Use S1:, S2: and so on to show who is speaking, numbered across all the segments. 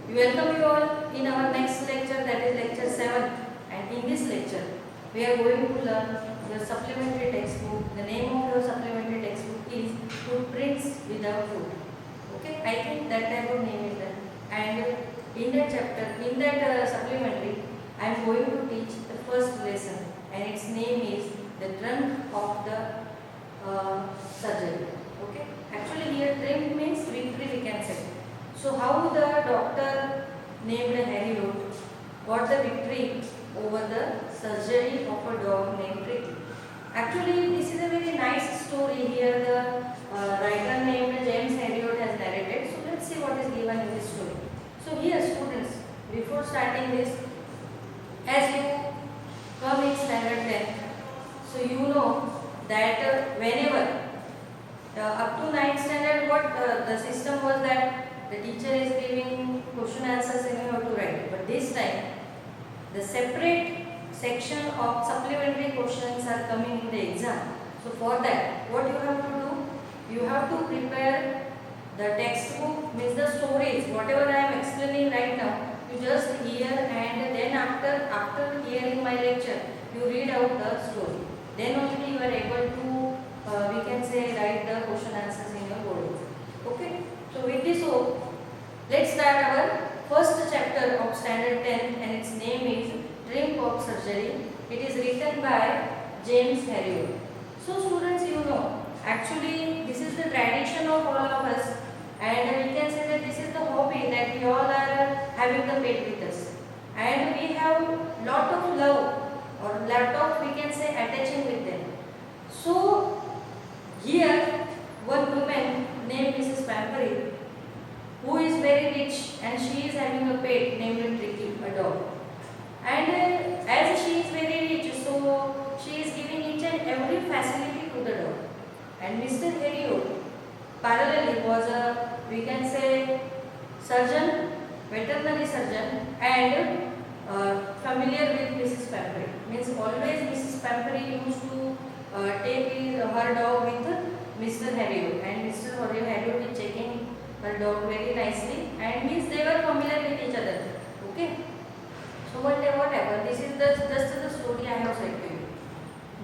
S1: We welcome you all in our next lecture, that is lecture 7. And in this lecture, we are going to learn your supplementary textbook. The name of your supplementary textbook is Footprints Without Foot. Okay, I think that type of name is there. And in that chapter, in that supplementary, I am going to teach the first lesson, and its name is the trunk of the surgery. Okay, actually here trunk means victory, we can say. So how the doctor named Harry Road got the victory over the surgery of a dog named Ricky. Actually, this is a very nice story. Here the writer named James Herriot has narrated. So let's see what is given in this story. So here students, before starting this, as you come in standard 10, so you know that whenever up to 9th standard, what the system was that the teacher is giving question answers and you have to write. But this time, the separate section of supplementary questions are coming in the exam. So for that, what you have to do? You have to prepare the textbook, means the stories, whatever I am explaining right now. You just hear, and then after hearing my lecture, you read out the story. Then only you are able to, we can say, write the question answers in your board. Okay. So with this hope, let's start our first chapter of standard 10, and its name is Trunk of Surgery. It is written by James Herriot. So students, you know, actually this is the tradition of all of us, and we can say that this is the hobby that we all are having the pet with us, and we have lot of love or lot of, we can say, attaching with them. So here one woman named Mrs. Pampery, who is very rich, and she is having a pet named Tricky, a dog. And as she is very rich, so she is giving each and every facility to the dog. And Mr. Herriot parallelly was a, we can say, surgeon, veterinary surgeon, and familiar with Mrs. Pampery. Means always Mrs. Pampery used to take her dog with Mr. Herriot, and Mr. Herriot is checking her dog very nicely, and means they were familiar with each other. Okay. So one day what happened? This is just the story I have said to you.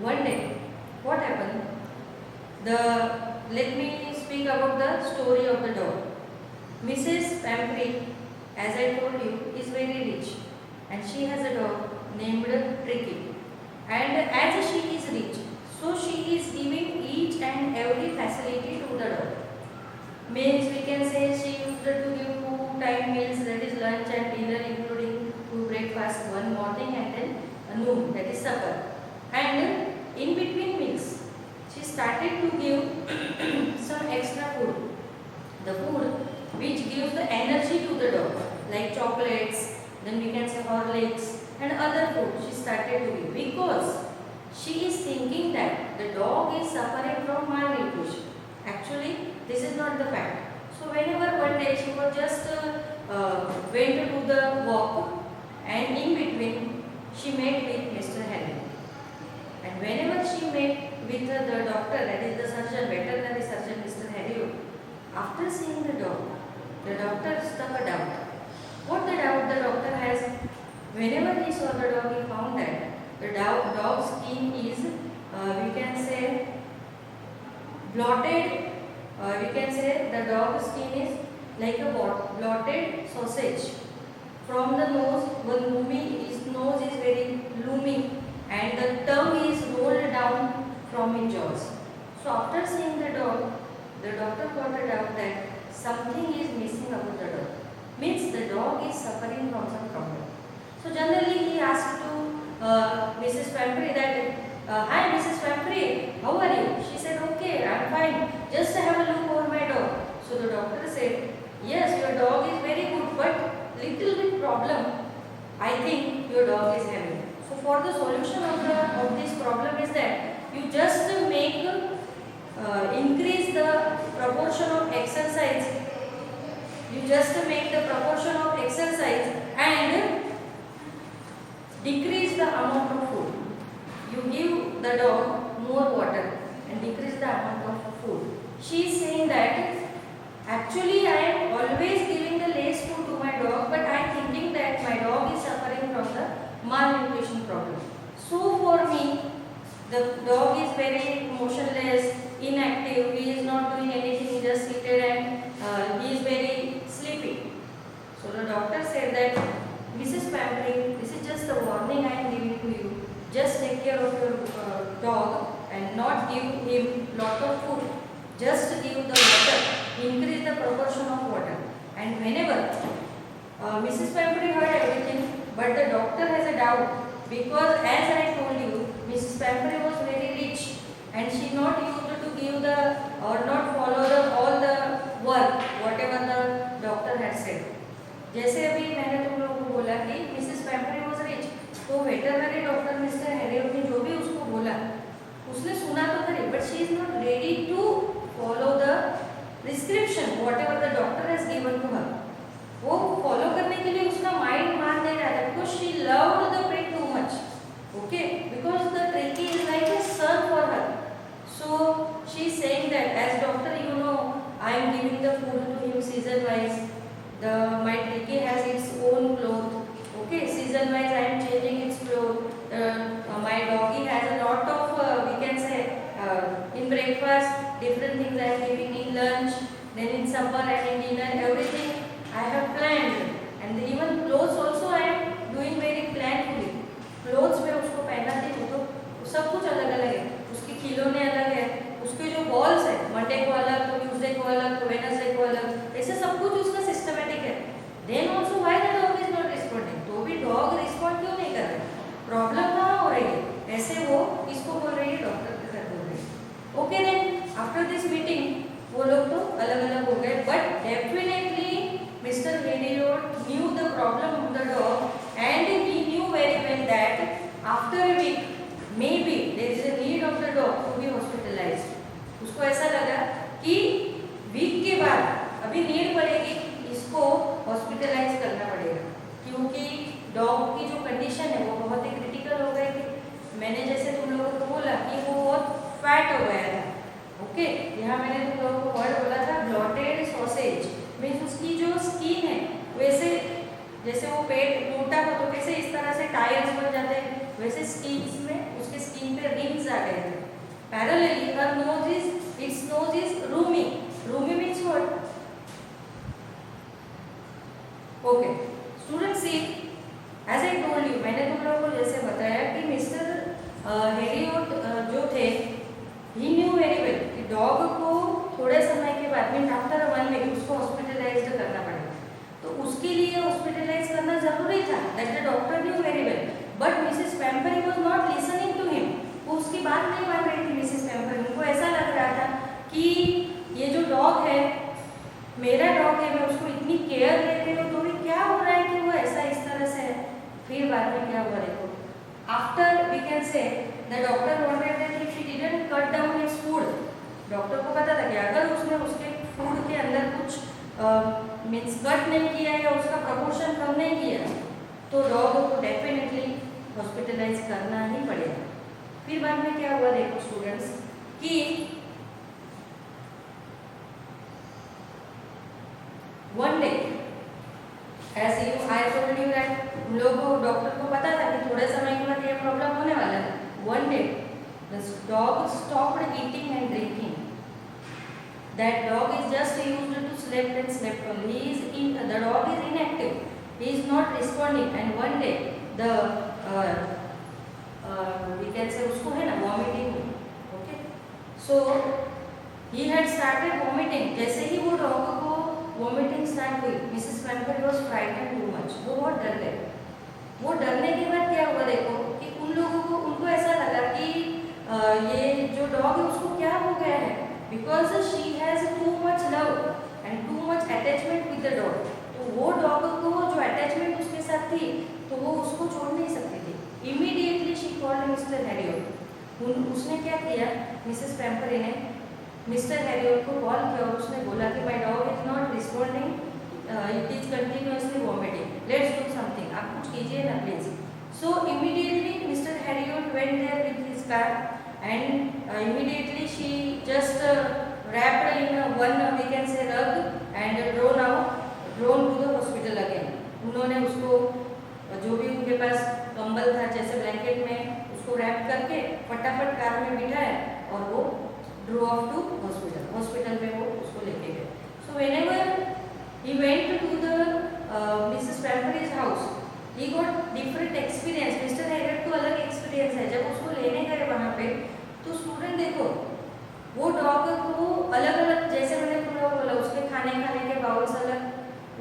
S1: One day, what happened? Let me speak about the story of the dog. Mrs. Pampery, as I told you, is very rich, and she has a dog named Tricky. And as she is rich, so she is giving each and every facility to the dog. Means we can say she used to give 2 time meals, that is lunch and dinner, including 2 breakfast, one morning and then a noon, that is supper. And in between meals, she started to give some extra food. The food which gives the energy to the dog, like chocolates, then we can say Horlicks and other food she started to give, because she is thinking that the dog is suffering from malnutrition. Actually, this is not the fact. So whenever one day she was just went to do the walk, and in between she met with Mr. Harry. And whenever she met with the doctor, that is the surgeon, veterinary surgeon, Mr. Harry, after seeing the doctor struck a doubt. What the doubt the doctor has? Whenever he saw the dog, he found that the dog's skin is, we can say, blotted. We can say the dog's skin is like a blotted sausage. From the nose, his nose is very gloomy, and the tongue is rolled down from his jaws. So after seeing the dog, the doctor got a doubt that something is missing about the dog. Means the dog is suffering from some problem. So generally he asked to Mrs. Pampery that, hi Mrs. Pampery, how are you? She said, okay, I am fine. Just have a look over my dog. So the doctor said, yes, your dog is very good, but little bit problem I think your dog is having. So for the solution of this problem is that you just make increase the proportion of exercise. You just make the proportion of exercise and decrease the amount of food. You give the dog more water and decrease the amount of food. She is saying that actually I am always giving the less food to my dog, but from the malnutrition problem. So for me, the dog is very motionless, inactive. He is not doing anything. He just seated and he is very sleepy. So the doctor said that, Mrs. Pampering, this is just a warning I am giving to you. Just take care of your dog and not give him lot of food. Just give the water. Increase the proportion of water. And whenever Mrs. Pampering heard everything, but the doctor has a doubt, because as I told you, Mrs. Pampering was very rich and she not used to give the or not follow the all the work whatever the doctor had said. जैसे अभी मैंने तुम लोगों को बोला कि Mrs Pumphrey was rich, तो veterinary doctor Mister Herriot ने जो भी उसको बोला उसने सुना तो था, but she is not ready to follow the prescription whatever the doctor has given to her. वो फॉलो करने के लिए उसका माइंड मान नहीं रहा था, because she loved the pet too much. Okay, because the tricky is like a son for her. So she is saying that, as doctor, you know, I am giving the food to him season wise. My tricky has its own cloth. Okay, season wise I am changing its cloth. My doggy has a lot of we can say in breakfast different things I am giving, in lunch, then in supper and in dinner, everything I have planned. And even clothes also I am doing very planfully. Clothes में उसको पहनाती हूँ तो सब कुछ अलग अलग है, उसके खिलौने अलग है, उसके जो बॉल्स है मंडे को अलग, तो ट्यूसडे को अलग, तो वेडनेसडे को अलग, ऐसे सब कुछ उसका सिस्टमेटिक है. Then also why the dog is not responding, तो भी डॉग रिस्पॉन्ड क्यों नहीं कर रहा है, प्रॉब्लम कहाँ हो रही है, ऐसे वो इसको बोल रही है, डॉक्टर के साथ बोल रही है. Okay, then after this meeting वो लोग तो अलग अलग हो गए, but definitely Mr Herriot knew the problem of the dog and he knew very well that after a week maybe there is a need of the dog to be hospitalized. उसको ऐसा लगा कि वीक के बाद अभी need पड़ेगी, इसको hospitalise करना पड़ेगा, क्योंकि डॉग की जो कंडीशन है वो बहुत ही क्रिटिकल हो गई थी. मैंने जैसे तुम लोगों को बोला कि वो बहुत फैट हो गया था. ओके, यहाँ मैंने तुम लोगों को वर्ड बोला था ब्लॉटेड सॉसेज, मीन्स उसकी जो स्किन है वैसे जैसे वो पेट मोटा हो तो कैसे इस तरह से टायर्स बन जाते हैं, वैसे स्किन में उसके स्किन पे रिंग्स आ गए थे. Parallelly her nose is roomy. Roomy means what? Okay student, see as I told you, मैंने तुम लोगों को जैसे बताया कि मिस्टर हेरियोट जो थे, ही न्यू वेरी वेल कि डॉग को थोड़े समय के बाद मीन आफ्टर 1 वीक उसको हॉस्पिटलाइज करना पड़ेगा. तो उसके लिए हॉस्पिटलाइज करना जरूरी था, that the doctor knew very well, but Mrs Pumphrey was not listening to him. वो उसकी बात नहीं मान रही थी मिसेस पैम्परी. उनको ऐसा लग रहा था कि ये जो डॉग है मेरा डॉग है, मैं उसको इतनी केयर ले रही हूँ, तो भी क्या हो रहा है कि वो ऐसा इस तरह से है. फिर बाद में क्या हुआ देखो, after we can say the doctor wanted that if she didn't cut down his food, doctor को पता था कि अगर उसने उसके फूड के अंदर कुछ मीन्स कट नहीं किया या उसका प्रपोर्शन कम नहीं किया, तो डॉग को डेफिनेटली हॉस्पिटलाइज करना ही पड़ेगा. फिर बाद में क्या हुआ देखो स्टूडेंट्स कि one day as you I told you that हम लोग को डॉक्टर को पता था कि थोड़े समय के बाद ये प्रॉब्लम होने वाला है. One day the dog stopped eating and drinking. That dog is just used to sleep and slept only. The dog is inactive. He is not responding. And one day the we can say उसको है ना vomiting. Okay. So he had started vomiting. जैसे ही वो dog को vomiting start हुई, Mrs. Pampering was frightened too much. वो बहुत डर गए. वो डरने के बाद क्या हुआ देखो कि उन लोगों को उनको ऐसा लगा कि ये जो dog है उसको क्या हो गया है, because she has too much love and too much attachment with the dog. तो वो डॉग को जो अटैचमेंट उसके साथ थी तो वो उसको छोड़ नहीं सकती थी. Immediately she called Mr Herriot. उसने क्या किया, मिसेस पैम्परी ने मिस्टर हैरियोट को कॉल किया और उसने बोला कि my dog is not responding, it is continuously vomiting, let's do something, आप कुछ कीजिए ना please. So immediately Mr Herriot went there with his car and immediately she just wrapped in one we can say rug and drawn to the hospital again. उन्होंने उसको जो भी उनके पास different experience, mister Harriet को अलग experience है। जब उसको लेने गए वहाँ पे तो स्टूडेंट देखो वो डॉग को अलग अलग, जैसे मैंने तुम लोग बोला उसके खाने के बाउल्स अलग,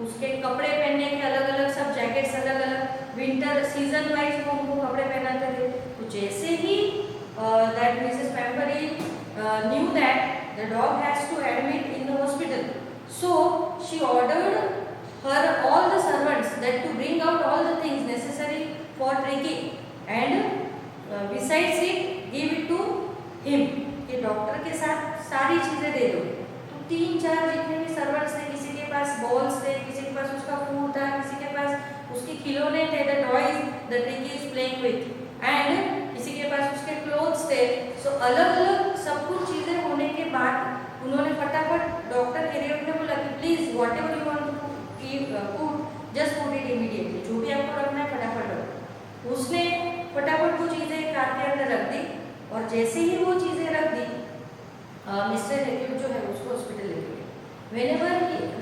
S1: उसके कपड़े पहनने के अलग अलग, सब जैकेट्स अलग अलग, विंटर सीजन वाइज वो उनको कपड़े पहनाते थे। तो जैसे ही that Mrs Pumphrey knew that the dog has to admit in the hospital, so she ordered her all the servants that to bring out all the things necessary for Tricky and besides it give it to him, कि doctor के साथ सारी चीजें दे दो। तो 3-4 जितने भी servants थे, किसी के पास बॉल्स थे, किसी के पास उसका फूड था, किसी के पास उसके खिलौने थे, the toys the Tricky is playing with, and किसी के पास उसके क्लोथ्स थे। सो अलग अलग सब कुछ चीजें होने के बाद उन्होंने फटाफट डॉक्टर हैरियट ने बोला कि please whatever you want to put just put it immediately, जो भी आपको रखना है फटाफट रखो। उसने फटाफट वो चीजें कार के अंदर रख दी और जैसे ही वो चीजें रख दी मिस्टर हैरियट जो है उसको हॉस्पिटल ले गए। Whenever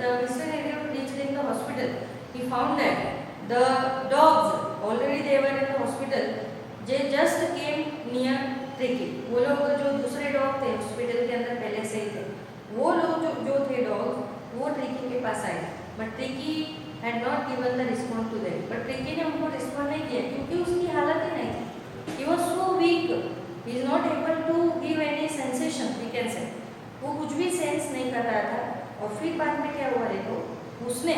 S1: the mister Harriet reached in the hospital he found that the dogs already they were in the hospital, J just came near tricky. वो लोग जो दूसरे डॉग थे हॉस्पिटल के अंदर पहले से ही थे, वो लोग जो थे डॉग वो ट्रिकी के पास आए, but Tricky had not given the response to them. But Tricky ने उनको रिस्पॉन्ड नहीं किया क्योंकि उसकी हालत ही नहीं थी, he was so weak, he is not able to give any sensation, we can say, वो कुछ भी सेंस नहीं कर रहा था। और फिर बाद में क्या हुआ देखो, उसने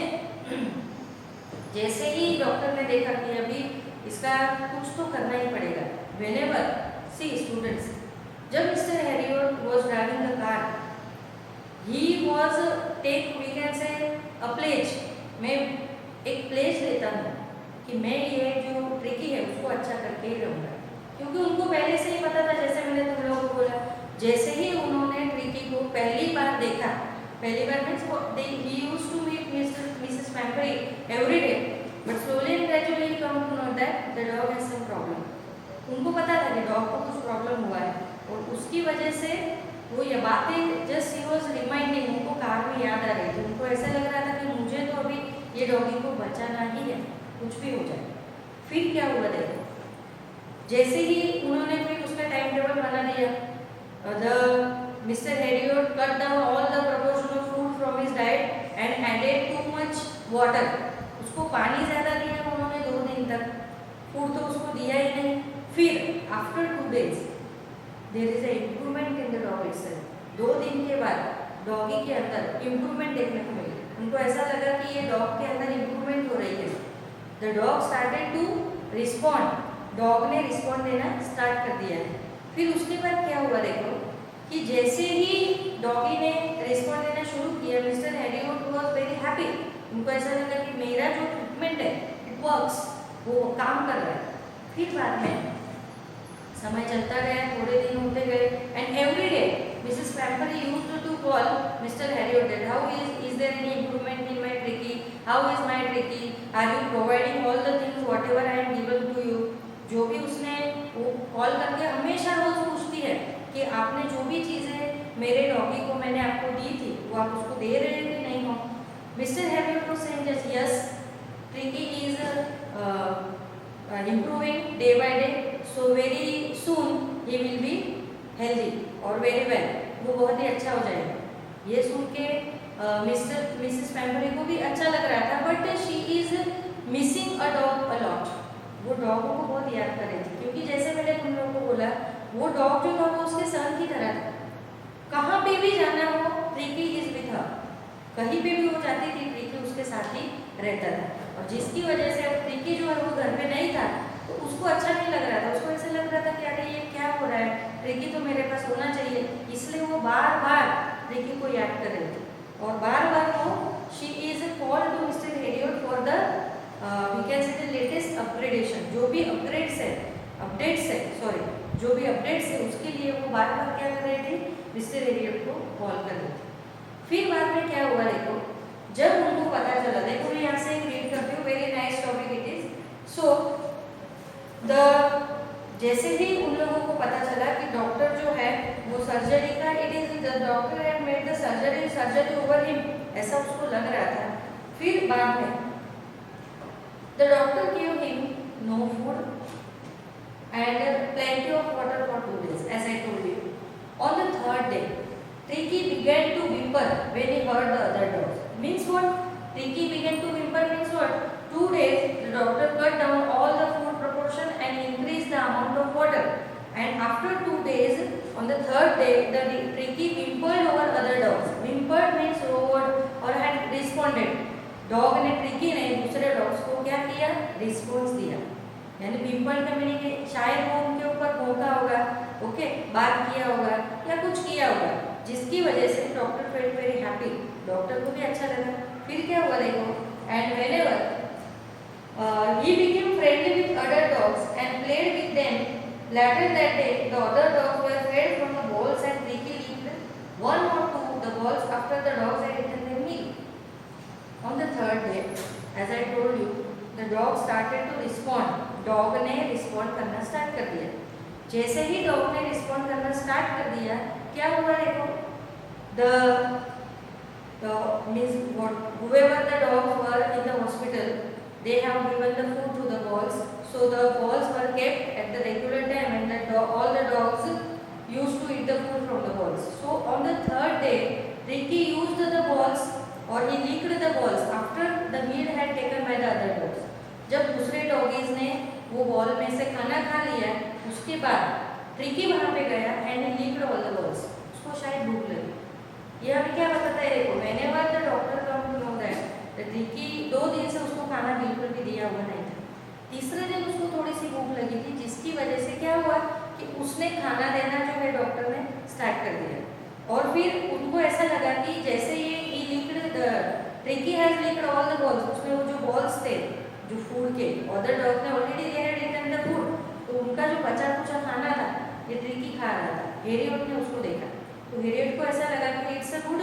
S1: जैसे ही डॉक्टर ने देखा कि अभी इसका कुछ तो करना ही पड़ेगा। Whenever see students, जब mister Harriet was driving the car, he was take we can say a pledge, मैं एक प्लेज लेता हूँ कि मैं ये जो ट्रिकी है उसको अच्छा करके ही रहूँगा, क्योंकि उनको पहले से ही पता था, जैसे मैंने तुम लोगों को बोला, जैसे ही उन्होंने ट्रिकी को पहली बार देखा, पहली बार means he used to meet Mrs. Pampery every day, but slowly and gradually come to know that the dog has some problem. उनको पता था कि डॉग को कुछ प्रॉब्लम हुआ है और उसकी वजह से वो ये बातें जस्ट ही वाज रिमाइंडिंग, उनको कार में याद आ रही थी। उनको ऐसा लग रहा था कि मुझे तो अभी ये डॉगी को बचाना ही है, कुछ भी हो जाए। फिर क्या हुआ देखो, जैसे ही उन्होंने फिर उसका टाइम टेबल बना दिया, the mister Herriot cut down all the proportion of food from his diet and added too much water. उसको पानी ज़्यादा दिया उन्होंने 2 दिन तक, फूड तो उसको दिया ही नहीं। फिर after 2 days there is a improvement in the dog itself. 2 दिन के बाद डॉगी के अंदर इम्प्रूवमेंट देखने को मिली। उनको ऐसा लगा कि ये डॉग के अंदर इम्प्रूवमेंट हो रही है। The dog started to respond, dog ने रिस्पॉन्ड देना स्टार्ट कर दिया है। फिर उसके बाद क्या हुआ देखो कि जैसे ही डॉगी ने रिस्पॉन्ड देना शुरू किया, mister Herriot was very happy. उनको ऐसा लगा कि मेरा जो ट्रीटमेंट है इट वर्क्स, वो काम कर रहा है। फिर बाद में समय चलता गया, थोड़े दिन होते गए, and every day Mrs Pumphrey used to call Mr Herriot that how is there any improvement in my Tricki, how is my Tricki, are you providing all the things whatever I am given to you. जो भी उसने वो call करके हमेशा रोज पूछती है कि आपने जो भी चीज़ें मेरे डॉगी को मैंने आपको दी थी वो आप उसको दे रहे हैं कि नहीं हो। Mister Herriot was saying that yes tricky is improving day by day, so very soon he will be healthy or very well, वो बहुत ही अच्छा हो जाएगा। ये सुन के मिसेस पैम्परी को भी अच्छा लग रहा था, but she is missing a dog a lot. वो डॉगों को बहुत याद कर रही थी, क्योंकि जैसे मैंने तुम लोगों को बोला वो डॉग जो था वो उसके सन की तरह था। कहाँ पे भी जाना हो ट्रिकी इज विथ हर, कहीं पे भी वो जाती थी ट्रिकी उसके साथ ही रहता था। और जिसकी वजह से अब ट्रिकी जो है वो घर पे नहीं था तो उसको अच्छा नहीं लग रहा था। उसको ऐसे लग रहा था कि अरे ये क्या हो रहा है, ट्रिकी तो मेरे पास होना चाहिए। इसलिए वो बार बार ट्रिकी को याद कर रही थी और बार बार वो she is called to Mister Herriot for the we can say the latest upgradation, जो भी अपडेट्स है सॉरी जो भी अपडेट्स है उसके लिए वो बार बार क्या कर रही थी, मिस्टर हैरियट को कॉल कर रही थी। फिर बाद में क्या हुआ देखो, जब उनको पता चला, देखो मैं यहाँ से रीड करती हूँ, very nice topic it is. So जैसे ही उन लोगों को पता चला कि डॉक्टर जो है वो सर्जरी का, it is the doctor had made the surgery over him, ऐसा उसको लग रहा था। फिर बाद में the doctor give him no food, and plenty of water for 2 days, as I told you. On the third day, Tricky began to whimper when he heard the other dogs. Means what? Tricky began to whimper means what? 2 days, the doctor cut down all the food proportion and increased the amount of water. And after 2 days, on the third day, the Tricky whimpered over other dogs. Whimpered means roared or had responded. Dog ने tricky ने दूसरे dogs को क्या किया? Response दिया. यानी विम्पल का meaning शायद वो उनके ऊपर भौंका होगा, ओके, बात किया होगा या कुछ किया होगा, जिसकी वजह से doctor felt very happy. Doctor को भी अच्छा लगा. फिर क्या हुआ देखो. And whenever he became friendly with other dogs and played with them. Later that day, the other dogs were fed from the balls and Tricky licked one or two the balls after the dogs had eaten their meal. On the third day, as I told you, the dog started to respond. Dog ने respond करना start कर दिया. जैसे ही dog ने respond करना start कर दिया, क्या हुआ देखो. the means what whoever the dogs were in the hospital, they have given the food to the balls. So the balls were kept at the regular time, and all the dogs used to eat the food from the balls. So on the third day, Tricky used the balls or he licked the balls after the meal had taken by the other dogs. जब दूसरे doggies ने वो ball में से खाना खा लिया, उसके बाद ट्रिकी वहाँ पे गया and he licked all the balls. उसको शायद भूख लगी. ये हमें क्या बताता है देखो. Whenever the doctor come to know that the Tricky 2 दिन से उसको खाना बिल्कुल भी दिया हुआ नहीं था. तीसरे दिन उसको थोड़ी सी भूख लगी थी, जिसकी वजह से क्या हुआ कि उसने खाना देना जो है डॉक्टर ने स्टार्ट कर दिया. और फिर उनको ऐसा लगा कि जैसे ये licked the Tricky has licked all the balls, उसमें वो जो बॉल्स थे जो फूड के, अदर डॉग ने already they had eaten the food, तो उनका जो बचा कुचा खाना था ये ट्रिकी खा रहा था. हेरियट ने उसको देखा, तो हेरियट को ऐसा लगा कि it's a good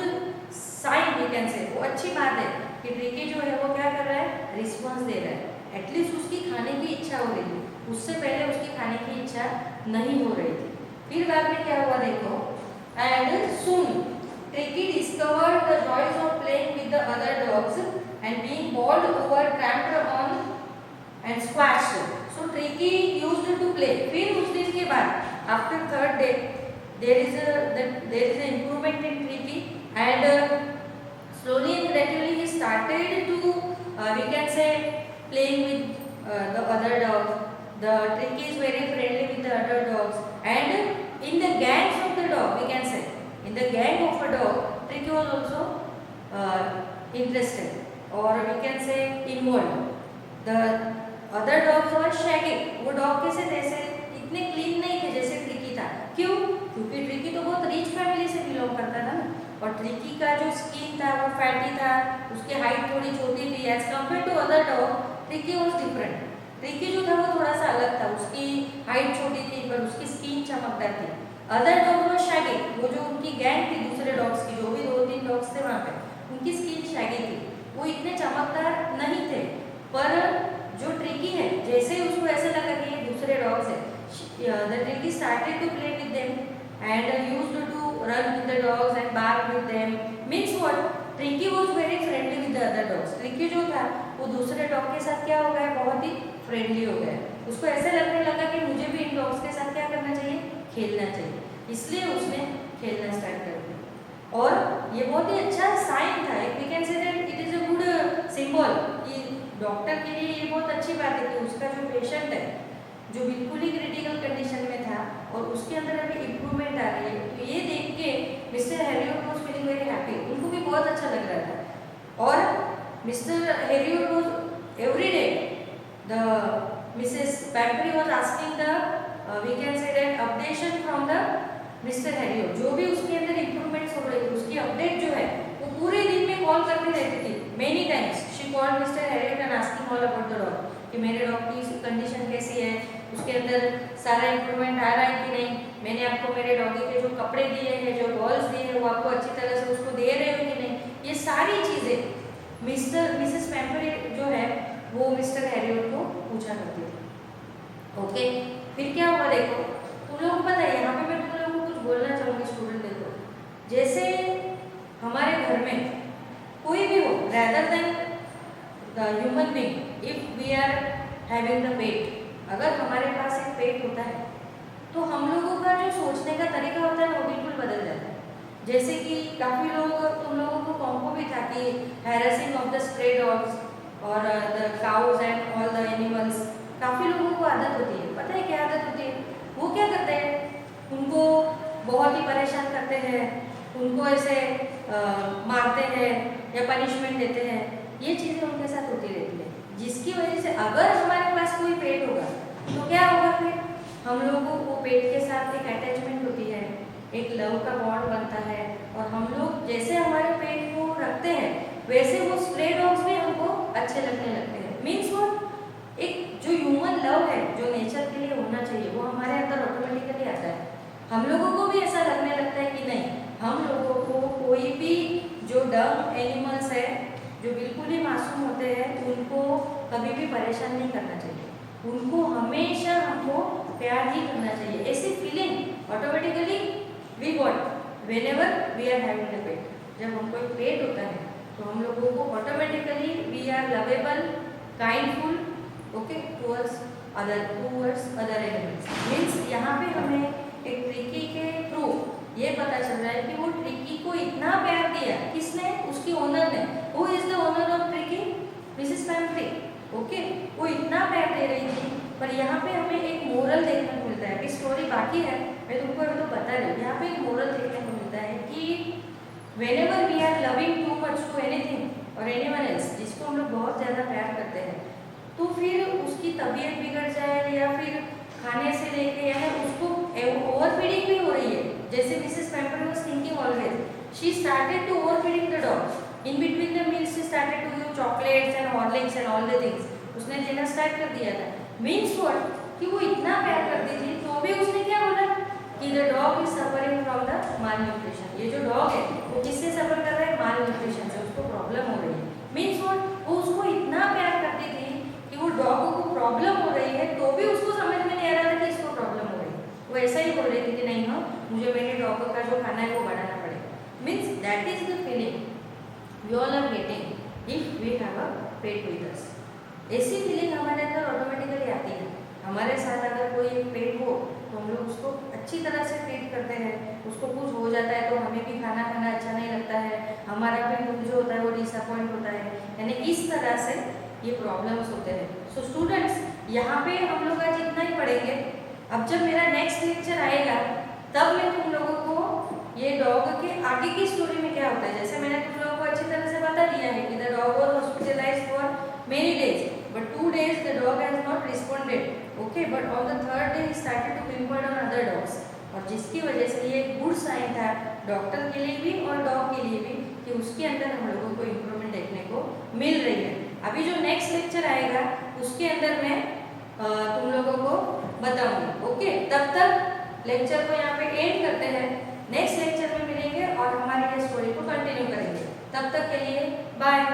S1: sign, we can say, वो अच्छी बात है कि ट्रिकी जो है वो क्या कर रहा है, रिस्पॉन्स दे रहा है. एटलीस्ट उसकी खाने की इच्छा हो रही थी. उससे पहले उसकी खाने की इच्छा नहीं हो रही थी. फिर बाद में क्या हुआ देखो. And soon Tricky discovered the joys of playing with the other dogs and being bowled over, trampled on and squashed. So Tricky used to play. फिर उस दिन के बाद after third day there is an improvement in Tricky, and slowly and gradually he started to we can say playing with the other dogs. The Tricky is very friendly with the other dogs, and in the gangs of the dog, we can say in the gang of a dog, Tricky was also interested, or we can say involved. The other dogs were shaggy. वो dog कैसे जैसे इतने clean नहीं थे जैसे tricky था. क्यों? क्योंकि ट्रिकी तो बहुत रिच फैमिली से बिलोंग करता था ना, और ट्रिकी का जो स्किन था वो फैटी था, उसकी हाइट थोड़ी छोटी थी. As compare to other dog, Tricky was different. Tricky जो था वो थोड़ा सा अलग था. उसकी हाइट छोटी थी पर उसकी स्किन चमकदार थी. अदर डॉग वो शैगी, वो जो उनकी गैंग थी दूसरे डॉग्स की, जो भी 2-3 डॉग्स थे वहाँ पे, उनकी स्किन शैगी थी. वो इतने चमकदार नहीं थे. पर जो ट्रिकी है, जैसे उसको ऐसा लगा कि ये दूसरे डॉग्स है, the Tricky started to play with them and used to run with the dogs and bark with them. Means what, Tricky was very friendly with the other dogs. Tricky जो था वो दूसरे डॉग के साथ क्या हो गया, बहुत ही फ्रेंडली हो गया. उसको ऐसा लगने लगा कि मुझे भी इन डॉग्स के साथ क्या करना चाहिए, खेलना चाहिए. इसलिए उसने खेलना स्टार्ट कर दिया. और ये बहुत ही अच्छा साइन था. We can say that it is a good symbol कि डॉक्टर के लिए ये बहुत अच्छी बात है कि उसका जो पेशेंट है जो बिल्कुल ही क्रिटिकल कंडीशन में था और उसके अंदर अभी इम्प्रूवमेंट आ रही है. तो ये देख के Mr Herriot was feeling very happy. उनको भी बहुत अच्छा लग रहा था. और Mr Herriot was every day the Mrs Pumphrey was asking the we can say that updation from the mister Herriot. जो भी उसके अंदर इम्प्रूवमेंट्स हो रही थी उसकी अपडेट जो है वो पूरे दिन में कॉल करती रहती थी. Many times she called mister Harriet and asking all about the dog कि मेरे डॉग की कंडीशन कैसी है, उसके अंदर सारा इम्प्रूवमेंट आ रहा है कि नहीं, मैंने आपको मेरे डॉगी के जो कपड़े दिए हैं, जो बॉल्स दिए हैं, वो आपको अच्छी तरह से उसको दे रहे हो कि नहीं. ये सारी चीज़ें मिसेस पैम्परी जो है वो मिस्टर हैरियट को पूछा करती थी. ओके, फिर क्या हुआ देखो. तुम लोगों को पता है, यहाँ पे मैं तुम लोगों को कुछ बोलना चाहूँगी. स्टूडेंट देखो, जैसे हमारे घर में कोई भी हो, rather than the human being, if we are having the pet, अगर हमारे पास एक पेट होता है तो हम लोगों का जो सोचने का तरीका होता है वो बिल्कुल बदल जाता है। जैसे कि काफ़ी लोग, तुम लोगों को कॉम्पो भी था कि harassing of the stray dogs और the cows and all the animals, काफ़ी लोगों को आदत होती है। पता है क्या आदत होती है? वो क्या करते हैं, उनको बहुत ही परेशान करते हैं, उनको ऐसे मारते हैं या पनिशमेंट देते हैं। ये चीज़ें उनके साथ होती रहती है, जिसकी वजह से अगर हमारे पास कोई पेट होगा तो क्या होगा, फिर हम लोगों को पेट के साथ एक अटैचमेंट होती है, एक लव का बॉन्ड बनता है, और हम लोग जैसे हमारे पेट को रखते हैं वैसे वो स्ट्रे डॉग्स भी हमको अच्छे लगने लगते हैं। मीन्स वो एक जो ह्यूमन लव है, जो नेचर के लिए होना चाहिए, वो हमारे अंदर ऑटोमेटिकली आता है। हम लोगों को भी ऐसा लगने लगता है कि नहीं, हम लोगों को कोई भी जो डम एनिमल्स है, जो बिल्कुल ही मासूम होते हैं, उनको कभी भी परेशान नहीं करना चाहिए, उनको हमेशा हमको प्यार ही करना चाहिए। ऐसी feeling automatically we got whenever we are having the pet. जब हमको एक पेट होता है तो हम लोगों को automatically we are lovable, kindful, okay, towards other animals. Means यहाँ पे हमें एक ट्रिकी के थ्रू ये पता चल रहा है कि वो ट्रिकी को इतना प्यार दिया, किसने? उसकी ओनर ने। Who is the owner of tricky? Mrs Pomfrey, okay. वो इतना प्यार दे रही थी, पर यहाँ पे हमें एक मोरल देखने को मिलता है। अभी स्टोरी बाकी है, मैं तुमको अभी तो बता रही हूँ। यहाँ पे एक मोरल देखने को मिलता है कि whenever we are loving too much to anything or anyone else, जिसको हम लोग बहुत ज़्यादा प्यार करते हैं, तो फिर उसकी तबीयत बिगड़ जाए या फिर खाने से लेके या उसको ओवर फीडिंग भी हो रही है। जैसे Mrs Pumphrey was thinking always, she started to over feeding the dog. In between the meals she started to give chocolates and Horlicks and all the things. उसने देना स्टार्ट कर दिया था। मीन्स व्हाट, कि वो इतना प्यार करती थी तो भी उसने क्या बोला कि the dog is suffering from the mall nutrition. ये जो डॉग है वो किससे सफर कर रहा है? माल न्यूट्रिशन से, उसको प्रॉब्लम हो रही है। मीन्स व्हाट, वो उसको इतना प्यार करती थी कि वो डॉग को प्रॉब्लम हो रही है तो भी उसको समझ में नहीं आ रहा था कि इसको प्रॉब्लम हो रही है। वो ऐसा ही बोल रही थी कि नहीं, हाँ, मुझे मेरे डॉग का जो खाना है वो बढ़ाना पड़ेगा। Means that is the feeling we all are getting if we have a pet with us. ऐसी फीलिंग हमारे अंदर ऑटोमेटिकली आती है। हमारे साथ अगर कोई एक पेट हो तो हम लोग उसको अच्छी तरह से ट्रीट करते हैं। उसको कुछ हो जाता है तो हमें भी खाना खाना अच्छा नहीं लगता है, हमारा भी मूड जो होता है वो डिसअपॉइंट होता है। यानी इस तरह से ये प्रॉब्लम्स होते हैं। सो स्टूडेंट्स, यहाँ पे हम लोग आज इतना ही पढ़ेंगे। अब जब मेरा नेक्स्ट लेक्चर आएगा तब मैं तुम लोगों को ये डॉग के आगे की स्टोरी में क्या होता है, जैसे मैंने तुम लोगों को अच्छी तरह से बता दिया है कि the dog was hospitalised for many days, but 2 days the dog has not responded, okay, but on the third day he started to pinpoint on other dogs, और जिसकी वजह से ये गुड साइन था डॉक्टर के लिए भी और डॉग के लिए भी कि उसके अंदर हम लोगों को इम्प्रूवमेंट देखने को मिल रही है। अभी जो नेक्स्ट लेक्चर आएगा उसके अंदर मैं तुम लोगों को बताऊंगी, ओके। तब तक लेक्चर को यहाँ पे एंड करते हैं, नेक्स्ट लेक्चर में मिलेंगे और हमारी ये स्टोरी को कंटिन्यू करेंगे। तब तक के लिए बाय।